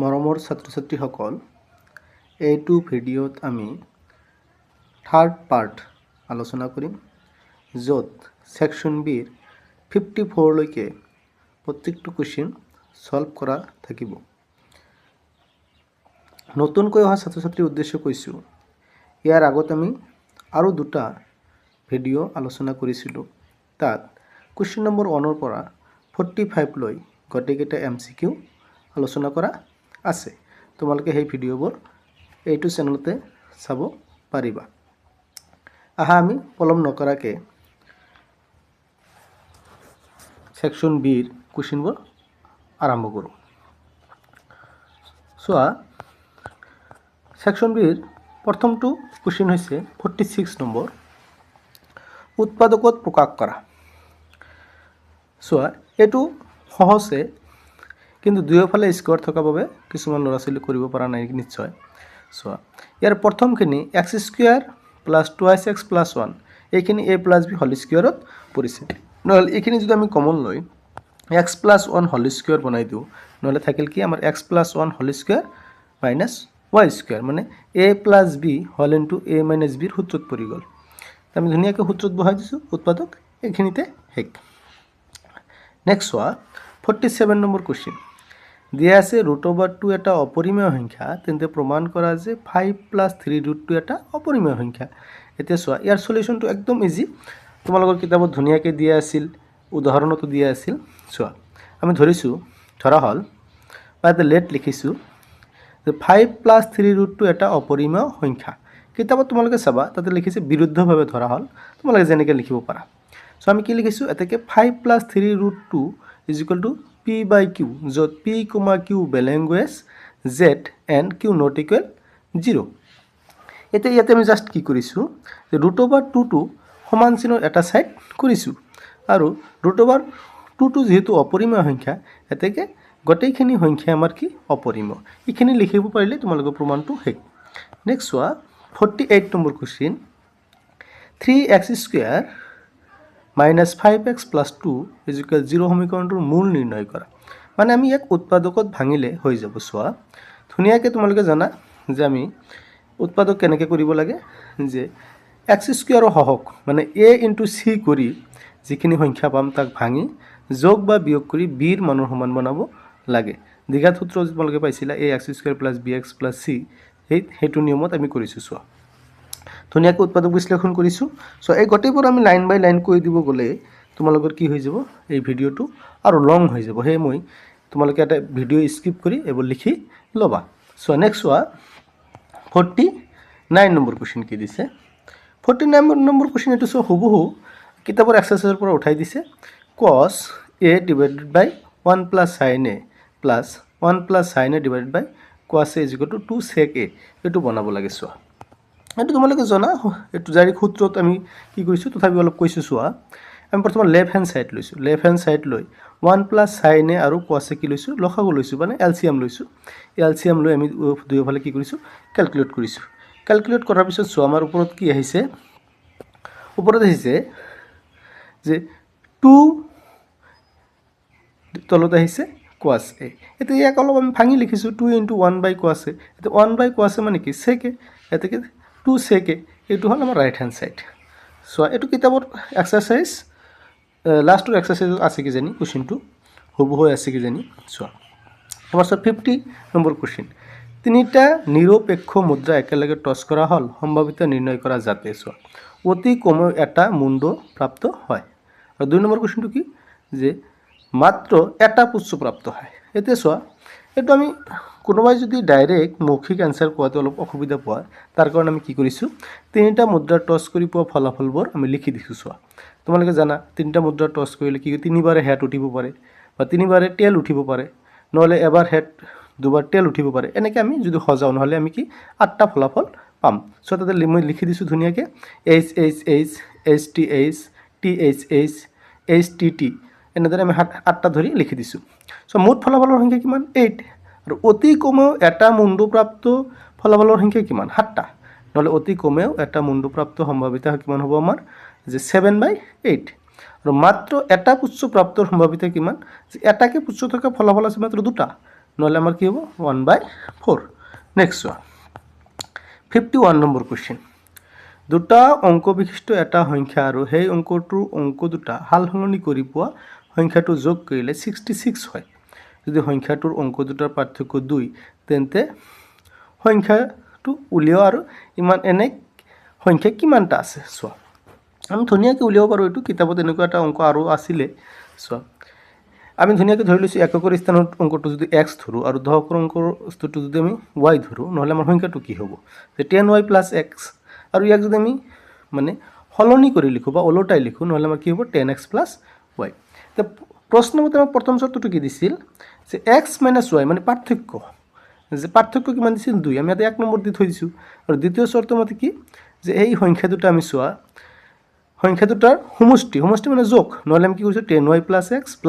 মৰমৰ ছাত্ৰ ছাত্ৰীসকল, এইটো ভিডিঅ'ত আমি থাৰ্ড পাৰ্ট আলোচনা কৰিম, য'ত ছেকশ্যন বিৰ 54 লৈকে প্ৰত্যেকটো কুৱেশ্যন সলভ কৰা থাকিব। নতুনকৈ অহা ছাত্ৰ ছাত্ৰীৰ উদ্দেশ্য কৈছোঁ, ইয়াৰ আগত আমি আৰু দুটা ভিডিঅ' আলোচনা কৰিছিলোঁ। তাত কুৱেশ্যন নম্বৰ 1 পৰা 45 লৈ গোটেইকেইটা MCQ আলোচনা কৰা আছে। তোমালোকে সেই ভিডিঅ'বোৰ এইটো চেনেলতে চাব পাৰিবা। আহা আমি পলম নকৰাকৈ ছেকশ্যন বিৰ কুৱেশ্যনবোৰ আৰম্ভ কৰোঁ। চোৱা, ছেকশ্যন বিৰ প্ৰথমটো কুৱেশ্যন হৈছে 46 নম্বৰ, উৎপাদকত প্ৰকাশ কৰা। চোৱা, এইটো সহজে, কিন্তু দুয়োফালে স্কোৱাৰ থকা বাবে কিছুমান ল'ৰা ছোৱালী কৰিব পৰা নাই নিশ্চয়। চোৱা, ইয়াৰ প্ৰথমখিনি x² + 2x + 1, এইখিনি a + b হোল স্কুৱেৰত পৰিছে। নহ'লে এইখিনি যদি আমি কমন লৈ x + 1 হোল স্কুৱেৰ বনাই দিওঁ, নহ'লে থাকিল কি আমাৰ x + 1 হোল স্কুৱেৰ - y², মানে a + b whole into a - bৰ সূত্ৰত পৰি গ'ল। আমি ধুনীয়াকৈ সূত্ৰত বহাই দিছোঁ, উৎপাদক এইখিনিতে শেষ। নেক্সট চোৱা, 47 নম্বৰ কুৱেশ্যন। দিয়া আছে √2 এটা অপৰিমেয় সংখ্যা, তেন্তে প্ৰমাণ কৰা যে 5 + 3√2 এটা অপৰিমেয় সংখ্যা। এতিয়া চোৱা, ইয়াৰ সলিউশ্যনটো একদম ইজি, তোমালোকৰ কিতাপত ধুনীয়াকৈ দিয়া আছিল, উদাহৰণতো দিয়া আছিল। চোৱা, আমি ধৰা হ'ল বা এটা লেট লিখিছোঁ যে 5 + 3√2 এটা অপৰিমেয় সংখ্যা। কিতাপত তোমালোকে চাবা, তাতে লিখিছে বিৰুদ্ধভাৱে ধৰা হ'ল, তোমালোকে যেনেকৈ লিখিব পাৰা। চ' আমি কি লিখিছোঁ, এতেকে 5 + 3√2 = p/q, য'ত p, q বেলেংগুৱেজ z and q ≠ 0। এতিয়া ইয়াতে আমি জাষ্ট কি কৰিছোঁ, যে √2টো সমান চিনৰ এটা ছাইড কৰিছোঁ, আৰু √2টো যিহেতু অপৰিমেয় সংখ্যা, এতেকে গোটেইখিনি সংখ্যা আমাৰ কি অপৰিমেয়। এইখিনি লিখিব পাৰিলে তোমালোকৰ প্ৰমাণটো শেষ। নেক্সট চোৱা, 48 নম্বৰ কুৱেশ্যন। 3x² - 5x + 2 = 0 সমীকৰণটোৰ মূল নিৰ্ণয় কৰা। মানে আমি ইয়াক উৎপাদকত ভাঙিলে হৈ যাব। চোৱা, ধুনীয়াকৈ তোমালোকে জানা যে আমি উৎপাদক কেনেকৈ কৰিব লাগে, যে x² সহক মানে a × c কৰি যিখিনি সংখ্যা পাম তাক ভাঙি যোগ বা বিয়োগ কৰি bৰ মানৰ সমান বনাব লাগে। দ্বিঘাত সূত্ৰ তোমালোকে পাইছিলা, ax² + bx + c, সেইটো নিয়মত আমি কৰিছোঁ। চোৱা, ধুনীয়াকৈ উৎপাদক বিশ্লেষণ কৰিছোঁ। চ' এই গোটেইবোৰ আমি লাইন বাই লাইন কৰি দিব গ'লে তোমালোকৰ কি হৈ যাব, এই ভিডিঅ'টো আৰু লং হৈ যাব। সেয়ে মই তোমালোকে এটা ভিডিঅ' স্কিপ কৰি এইবোৰ লিখি ল'বা। চ' নেক্সট চোৱা, 49 নম্বৰ কুৱেশ্যন কি দিছে। 49 নম্বৰ কুৱেশ্যন এইটো চোৱা, হুবহু কিতাপৰ এক্সাৰচাইজৰ পৰা উঠাই দিছে। cos a / 1 + sin a + 1 + sin a / cos a = 2 sec a, এইটো বনাব লাগে। চোৱা, এইটো তোমালোকে জনা, এইটো ডাইৰেক্ট সূত্ৰত আমি কি কৰিছোঁ, তথাপি অলপ কৈছোঁ। চোৱা, আমি প্ৰথমে লেফ্ট হেণ্ড ছাইড লৈছোঁ। লেফ্ট হেণ্ড ছাইড লৈ 1 + sin a আৰু cos a কি লৈছোঁ, লসাগু লৈছোঁ, মানে LCM লৈছোঁ। LCM লৈ আমি দুয়োফালে কি কৰিছোঁ, কেলকুলেট কৰিছোঁ। কেলকুলেট কৰাৰ পিছত চোৱা, আমাৰ ওপৰত কি আহিছে, ওপৰত আহিছে যে 2, তলত আহিছে cos a। এতিয়া ইয়াক অলপ আমি ভাঙি লিখিছোঁ, 2 × 1/cos a। এতিয়া 1/cos a মানে কি, sec a, এতেকে 2 sec a, এইটো হ'ল আমাৰ ৰাইট হেণ্ড ছাইড। চোৱা, এইটো কিতাপৰ এক্সাৰচাইজ, লাষ্টৰ এক্সাৰচাইজত আছে কিজানি, কুৱেশ্যনটো হুবহু আছে কিজানি। চোৱা, আমাৰ 50 নম্বৰ কুৱেশ্যন। 3টা নিৰপেক্ষ মুদ্ৰা একেলগে টছ কৰা হ'ল, সম্ভাৱিত নিৰ্ণয় কৰা যাতে। চোৱা, অতি কমেও এটা মুণ্ড প্ৰাপ্ত হয়। আৰু 2 নম্বৰ কুৱেশ্যনটো কি, যে মাত্ৰ এটা পুচ্ছ প্ৰাপ্ত হয়। এতিয়া চোৱা, এইটো আমি কোনোবাই যদি ডাইৰেক্ট মৌখিক এনচাৰ কোৱাটো অলপ অসুবিধা পোৱা, তাৰ কাৰণে আমি কি কৰিছোঁ, 3টা মুদ্ৰা টছ কৰি পোৱা ফলাফলবোৰ আমি লিখি দিছোঁ। চোৱা, তোমালোকে জানা 3টা মুদ্ৰা টছ কৰিলে কি, 3বাৰে হেড উঠিব পাৰে, বা 3বাৰে টেল উঠিব পাৰে, নহ'লে এবাৰ হেড 2বাৰ টেল উঠিব পাৰে। এনেকৈ আমি যদি সজাওঁ, নহ'লে আমি কি 8টা ফলাফল পাম। চ' তাতে মই লিখি দিছোঁ ধুনীয়াকৈ, HHH, HTH, THH, HTT, এনেদৰে আমি 8টা ধৰি লিখি দিছোঁ। চ' মুঠ ফলাফলৰ সংখ্যা কিমান, 8। আৰু অতি কমেও এটা মুণ্ডপ্ৰাপ্ত ফলাফলৰ সংখ্যা কিমান, 7টা। নহ'লে অতি কমেও এটা মুণ্ডপ্ৰাপ্ত সম্ভাৱিতা কিমান হ'ব আমাৰ, যে 7/8। আৰু মাত্ৰ এটা পুচ্ছ প্ৰাপ্তৰ সম্ভাৱিতা কিমান, যে এটাকে পুচ্ছ থকা ফলাফল আছে মাত্ৰ 2টা, নহ'লে আমাৰ কি হ'ব 1/4 নেক্সট চোৱা 51 নম্বৰ কুৱেশ্যন দুটা অংক বিশিষ্ট এটা সংখ্যা আৰু সেই অংকটোৰ অংক দুটা হাল সলনি কৰি পোৱা সংখ্যাটো যোগ কৰিলে 66 হয় যদি সংখ্যাটোৰ অংক দুটাৰ পাৰ্থক্য 2 তেন্তে সংখ্যাটো উলিয়াও আৰু ইমান এনে সংখ্যা কিমানটা আছে চোৱা আমি ধুনীয়াকৈ উলিয়াব পাৰোঁ এইটো কিতাপত এনেকুৱা এটা অংক আৰু আছিলে চোৱা আমি ধুনীয়াকৈ ধৰি লৈছোঁ এককৰ স্থানৰ অংকটো যদি x ধৰোঁ আৰু দশকৰ অংকৰ বস্তুটো যদি আমি y ধৰোঁ নহ'লে আমাৰ সংখ্যাটো কি হ'ব যে 10y + x আৰু ইয়াক যদি আমি মানে সলনি কৰি লিখোঁ বা ওলোটাই লিখোঁ নহ'লে আমাৰ কি হ'ব 10x + y তো প্ৰশ্নমতে আমাক প্ৰথম চৰ্তটো কি দিছিল যে x - y মানে পাৰ্থক্য কিমান দিছিল 2 আমি ইয়াতে 1 নম্বৰ দি থৈ দিছোঁ আৰু দ্বিতীয় চৰ্ত মতে কি যে এই সংখ্যা দুটা আমি চোৱা সংখ্যা দুটাৰ সমষ্টি মানে যোগ নহ'লে আমি কি কৈছোঁ 10y + x +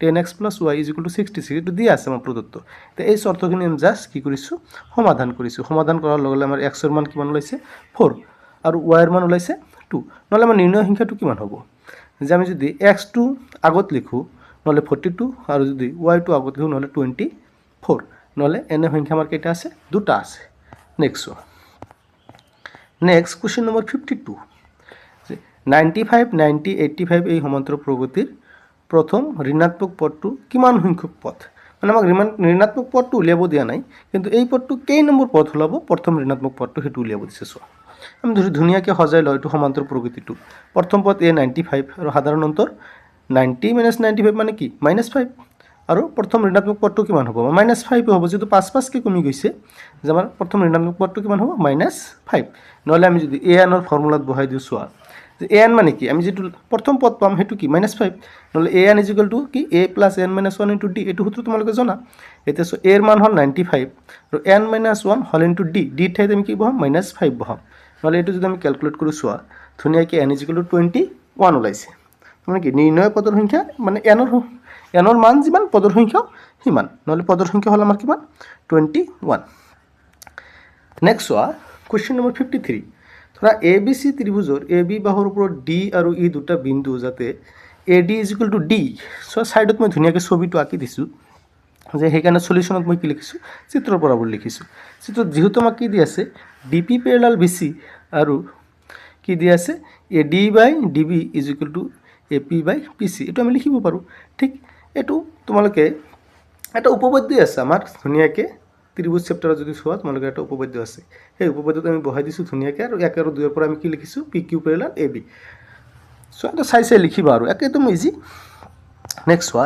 10x + y = 66 এইটো দিয়া আছে আমাৰ প্ৰদত্ত তো এই চৰ্তখিনি আমি জাষ্ট কি কৰিছোঁ সমাধান কৰিছোঁ সমাধান কৰাৰ লগে লগে আমাৰ x ৰ মান কিমান ওলাইছে 4 আৰু y ৰ মান ওলাইছে 2 নহ'লে আমাৰ নিৰ্ণয় সংখ্যাটো কিমান হ'ব যে আমি যদি x টো আগত লিখোঁ নহ'লে 42 আৰু যদি y টো আগত লিখোঁ নহ'লে 24 নহ'লে এনে সংখ্যা আমাৰ কেইটা আছে দুটা আছে নেক্সট কুৱেশ্যন নম্বৰ 52 যে 95 90 85 এই সমান্তৰাল প্ৰগতিৰ প্ৰথম ঋণাত্মক পদটো কিমান সংখ্যক পদ মানে আমাক ঋণাত্মক পদটো উলিয়াব দিয়া নাই কিন্তু এই পদটো কেই নম্বৰ পদ ওলাব প্ৰথম ঋণাত্মক পদটো সেইটো উলিয়াব দিছে চোৱা আমি ধুনীয়াকৈ সজাই লওঁ এইটো সমান্তৰাল প্ৰগতিটো প্ৰথম পদ a 95 আৰু সাধাৰণ অন্তৰ 90 - 95 মানে কি -5 আৰু প্ৰথম ঋণাত্মক পদটো কিমান হ'ব -5 হ'ব যেটো 5 কে কমি গৈছে যে আমাৰ প্ৰথম ঋণাত্মক পদটো কিমান হ'ব -5 নহ'লে আমি যদি an ৰ ফৰ্মুলাত বহাই দিওঁ চোৱা যে an মানে কি আমি যেটো প্ৰথম পদ পাম সেইটো কি -5 নহ'লে an = কি a + n - 1 * d এইটো সূত্ৰ তোমালোকে জানা এতিয়া সো a ৰ মান হ'ল 95 আৰু n - 1 হ'ল * d ঠাইত আমি কি বহাম -5 বহাম নহ'লে এইটো যদি আমি ক্যালকুলেট কৰোঁ চোৱা ধুনীয়াকৈ n = 21 ওলাইছে মানে কি নিৰ্ণয় পদৰ সংখ্যা মানে n ৰ মান যিমান পদৰ সংখ্যা সিমান নহ'লে পদৰ সংখ্যা হ'ল আমাৰ কিমান 21 নেক্সট চোৱা কুৱেশ্যন নম্বৰ 53 ধৰা ABC ত্ৰিভুজৰ AB বাহুৰ ওপৰত D আৰু E দুটা বিন্দু যাতে AD = D সো সাইডত মই ধুনীয়াকৈ ছবিটো আঁকি দিছোঁ যে সেইকাৰণে সলিউশনত মই কি লিখিছোঁ চিত্ৰৰ পৰা বুলি লিখিছোঁ চিত্ৰত যেহেতু আমাক কি দি আছে DP = BC আৰু কি দি আছে AD/DB = AP/PC এইটো আমি লিখিব পাৰোঁ ঠিক এইটো তোমালোকে এটা উপপাদ্য আছে আমাৰ ধুনীয়াকৈ ত্ৰিভুজ চেপ্টাৰত যদি চোৱা তোমালোকে এটা উপপাদ্য আছে সেই উপপাদ্যটো আমি বহাই দিছোঁ ধুনীয়াকৈ আৰু 1 আৰু 2 ৰ পৰা আমি কি লিখিছোঁ PQ = AB সো এটা চাই লিখিবা আৰু একদম ইজি নেক্সট চোৱা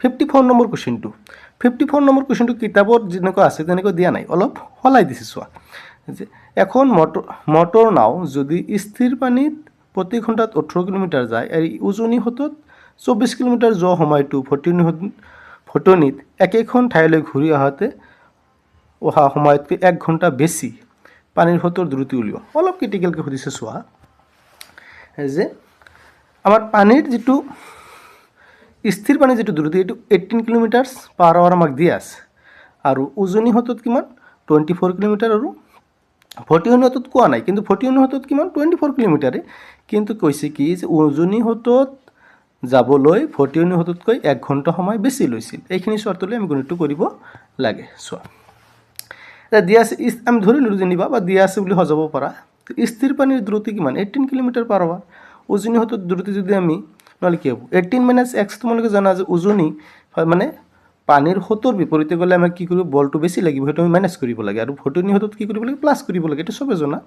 54 নম্বৰ কুৱেশ্যনটো 54 নম্বৰ কুৱেশ্যনটো কিতাপত যেনেকৈ আছে তেনেকৈ দিয়া নাই অলপ সলাই দিছে চোৱা যে এখন মটৰ নাও যদি স্থিৰ পানীত প্ৰতি ঘণ্টাত 18 কিলোমিটাৰ যায় আৰু উজনি হতত 24 কিলোমিটাৰ যোৱা সময়টো ফটনিত একেখন ঠাইলৈ ঘূৰি অহা সময়তকৈ 1 ঘণ্টা বেছি পানীৰ হতৰ দ্ৰুতি উলিওৱা অলপ ক্ৰিটিকেলকৈ সুধিছে চোৱা যে আমাৰ পানীৰ যেটো স্থিৰ পানী যেটো দ্ৰুতি এটো 18 কিলোমিটাৰ/আৱাৰ আমাক দিয়া আছে আৰু উজনি হতত কিমান 24 কিলোমিটাৰ আৰু ফটনি হতত কোৱা নাই কিন্তু ফটনি হতত কিমান 24 কিলোমিটাৰে কিন্তু কৈছে কি যে উজনি হতত যাবলৈ ফটনি হততকৈ 1 ঘণ্টা সময় বেছি লৈছিল এইখিনি চৰ্তলৈ আমি গণিতটো কৰিব লাগে চোৱা দিয়া আছে আমি ধৰি ললো যেনিবা বা দিয়া আছে বুলি সজাব পাৰা স্থিৰ পানীৰ দ্ৰুতি কিমান 18 কিলোমিটাৰ/আৱাৰ উজনি হতত দ্ৰুতি যদি আমি নহলে কি হ'ব 18 - x তোমালোকে জানা যে উজনি মানে পানীৰ হতৰ বিপৰীতে গলে আমাক কি কৰিব বলটো বেছি লাগিব হেতু আমি মাইনাস কৰিব লাগে আৰু ফটনি হতত কি কৰিব লাগে প্লাস কৰিব লাগে এটো সবে জানা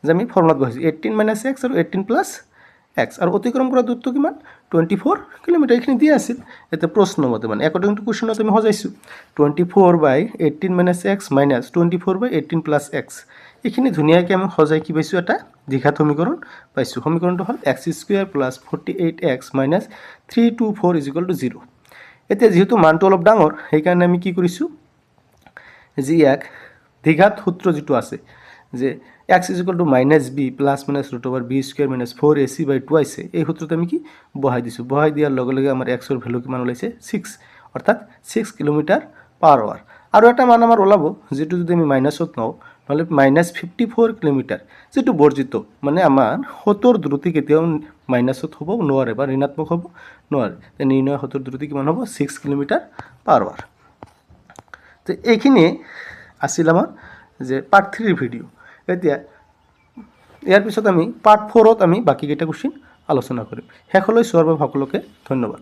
যে আমি ফৰ্মুলাত বহাইছো 18 - x আৰু 18 + x আৰু অতিক্ৰম কৰা দূৰত্ব কিমান 24 কিলোমিটাৰ এখিনি দিয়া আছিল এটা প্ৰশ্ন মতে মানে একৰ্ডিং টু কোৱেশ্চনত আমি সজাইছো 24/18 - x - 24/18 + x এখিনি ধুনীয়াকৈ আমি সজাই কি পাইছো এটা দ্বিঘাত সমীকৰণ পাইছো সমীকৰণটো হ'ল x² + 48x - 324 = 0 এতিয়া যেহেতু মানটো অলপ ডাঙৰ সেই কাৰণে আমি কি কৰিছো যে এক দ্বিঘাত সূত্ৰ যেটো আছে যে x = -b ± √b² - 4ac/2 আছে এই সূত্ৰটো আমি কি বহাই দিছো বহাই দিয়াৰ লগে লগে আমাৰ x ৰ ভ্যালু কিমান ওলাইছে 6 অৰ্থাৎ 6 কিলোমিটাৰ/আৱাৰ আৰু এটা মান আমাৰ ওলাব যেটো যদি আমি মাইনাসত নাও নহ'লে -54 কিলোমিটাৰ যিটো বৰ্জিত মানে আমাৰ সোঁতৰ দ্ৰুতি কেতিয়াও মাইনাছত হ'ব নোৱাৰে বা ঋণাত্মক হ'ব নোৱাৰে নিৰ্ণয় সোঁতৰ দ্ৰুতি কিমান হ'ব 6 কিলোমিটাৰ/আৱাৰ তো এইখিনিয়ে আছিল আমাৰ যে পাৰ্ট 3 ভিডিঅ' এতিয়া ইয়াৰ পিছত আমি পাৰ্ট 4ত আমি বাকীকেইটা কুৱেশ্যন আলোচনা কৰিম শেষলৈ চোৱাৰ বাবে সকলোকে ধন্যবাদ